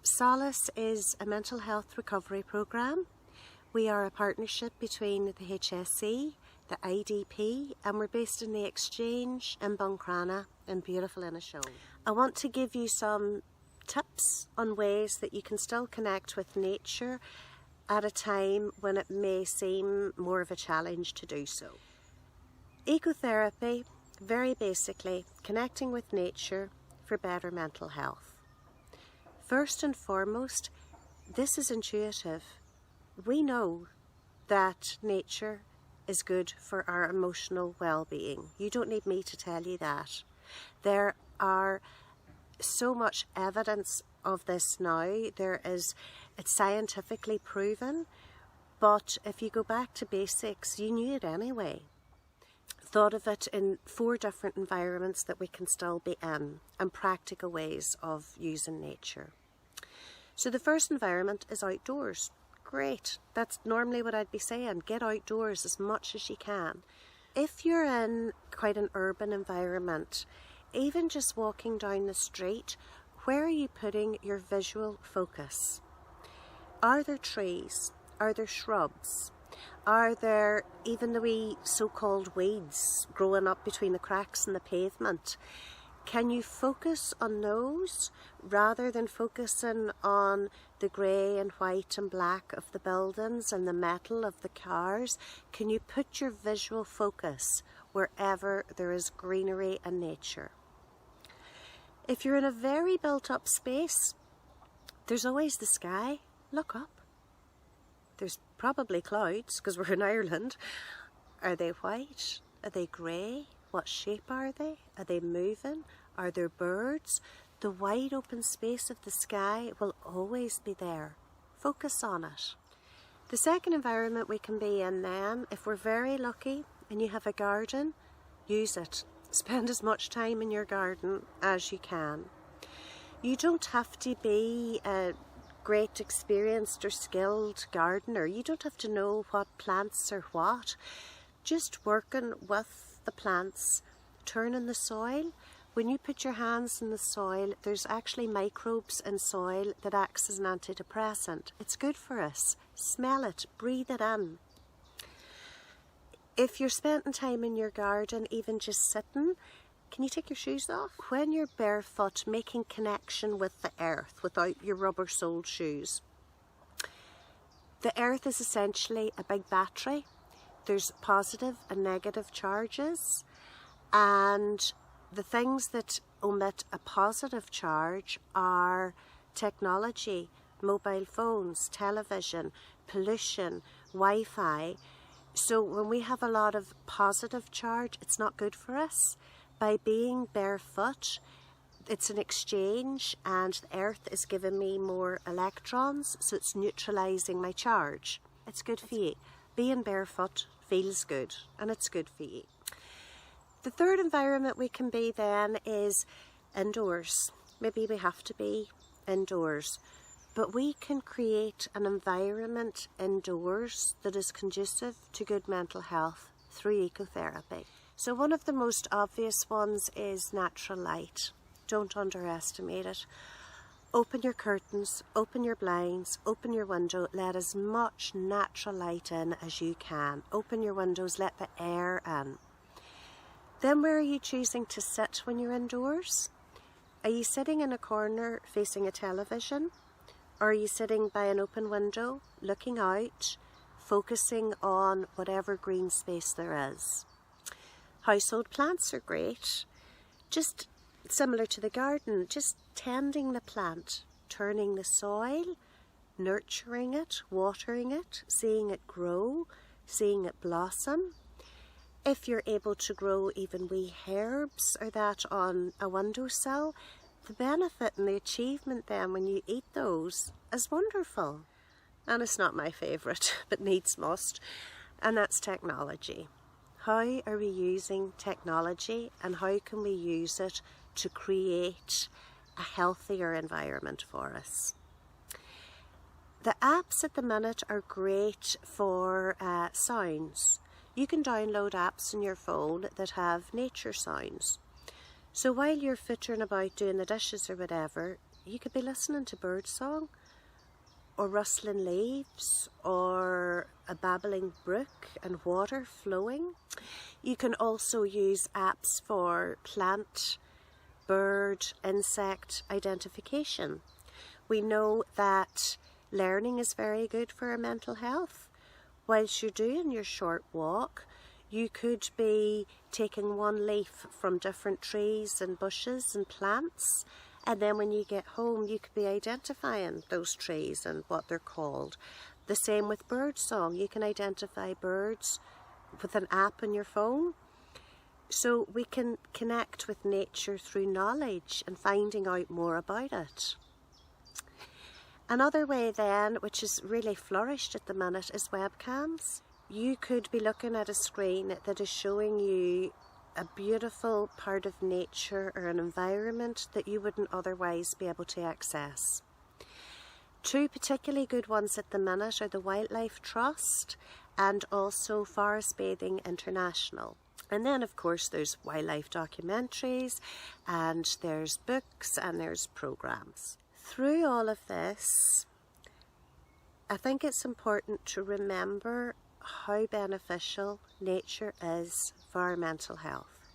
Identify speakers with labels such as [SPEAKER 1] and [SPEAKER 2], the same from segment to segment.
[SPEAKER 1] Solace is a mental health recovery programme. We are a partnership between the HSE, the IDP, and we're based in the Exchange in Buncrana in beautiful Inishowen. I want to give you some tips on ways that you can still connect with nature at a time when it may seem more of a challenge to do so. Ecotherapy, very basically, connecting with nature for better mental health. First and foremost, this is intuitive. We know that nature is good for our emotional well-being. You don't need me to tell you that. There are so much evidence of this now. It's scientifically proven, but if you go back to basics, you knew it anyway. Thought of it in 4 different environments that we can still be in and practical ways of using nature. So the first environment is outdoors. Great, that's normally what I'd be saying. Get outdoors as much as you can. If you're in quite an urban environment, even just walking down the street, where are you putting your visual focus? Are there trees? Are there shrubs? Are there even the wee so-called weeds growing up between the cracks in the pavement? Can you focus on those rather than focusing on the grey and white and black of the buildings and the metal of the cars? Can you put your visual focus wherever there is greenery and nature? If you're in a very built-up space, there's always the sky. Look up. There's probably clouds because we're in Ireland. Are they white? Are they grey? What shape are they? Are they moving? Are there birds? The wide open space of the sky will always be there. Focus on it. The second environment we can be in then, if we're very lucky and you have a garden, use it. Spend as much time in your garden as you can. You don't have to be a great experienced or skilled gardener. You don't have to know what plants are what. Just working with the plants, turning the soil. When you put your hands in the soil, there's actually microbes in soil that acts as an antidepressant. It's good for us. Smell it, breathe it in. If you're spending time in your garden, even just sitting, can you take your shoes off? When you're barefoot, making connection with the earth without your rubber-soled shoes. The earth is essentially a big battery. There's positive and negative charges, and the things that emit a positive charge are technology, mobile phones, television, pollution, Wi-Fi. So when we have a lot of positive charge, it's not good for us. By being barefoot, it's an exchange and the earth is giving me more electrons, so it's neutralising my charge. It's good for you. Being barefoot feels good and it's good for you. The third environment we can be then is indoors. Maybe we have to be indoors, but we can create an environment indoors that is conducive to good mental health through ecotherapy. So one of the most obvious ones is natural light. Don't underestimate it. Open your curtains, open your blinds, open your window, let as much natural light in as you can. Open your windows, let the air in. Then where are you choosing to sit when you're indoors? Are you sitting in a corner facing a television? Or are you sitting by an open window, looking out, focusing on whatever green space there is? Household plants are great. Just similar to the garden, just tending the plant, turning the soil, nurturing it, watering it, seeing it grow, seeing it blossom. If you're able to grow even wee herbs or that on a windowsill, the benefit and the achievement then when you eat those is wonderful. And it's not my favourite, but needs must, and that's technology. How are we using technology and how can we use it to create a healthier environment for us? The apps at the minute are great for sounds. You can download apps on your phone that have nature sounds. So while you're footering about doing the dishes or whatever, you could be listening to birdsong, or rustling leaves, or a babbling brook and water flowing. You can also use apps for plant, bird, insect identification. We know that learning is very good for our mental health. Whilst you're doing your short walk, you could be taking one leaf from different trees and bushes and plants, and then when you get home you could be identifying those trees and what they're called. The same with birdsong. You can identify birds with an app on your phone. So we can connect with nature through knowledge and finding out more about it. Another way then, which has really flourished at the minute, is webcams. You could be looking at a screen that is showing you a beautiful part of nature or an environment that you wouldn't otherwise be able to access. Two particularly good ones at the minute are the Wildlife Trust and also Forest Bathing International. And then of course there's wildlife documentaries, and there's books, and there's programs. Through all of this, I think it's important to remember how beneficial nature is for our mental health,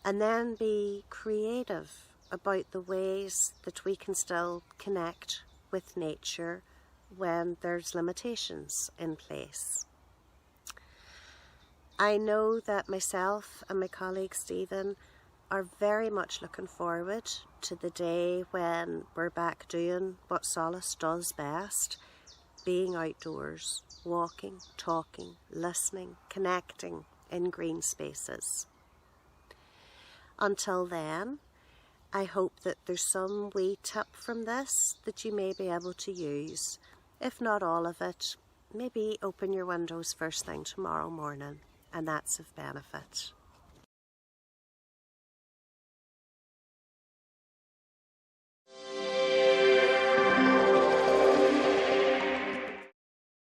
[SPEAKER 1] and then be creative about the ways that we can still connect with nature when there's limitations in place. I know that myself and my colleague Stephen are very much looking forward to the day when we're back doing what Solace does best, being outdoors, walking, talking, listening, connecting in green spaces. Until then, I hope that there's some wee tip from this that you may be able to use. If not all of it, maybe open your windows first thing tomorrow morning, and that's of benefit.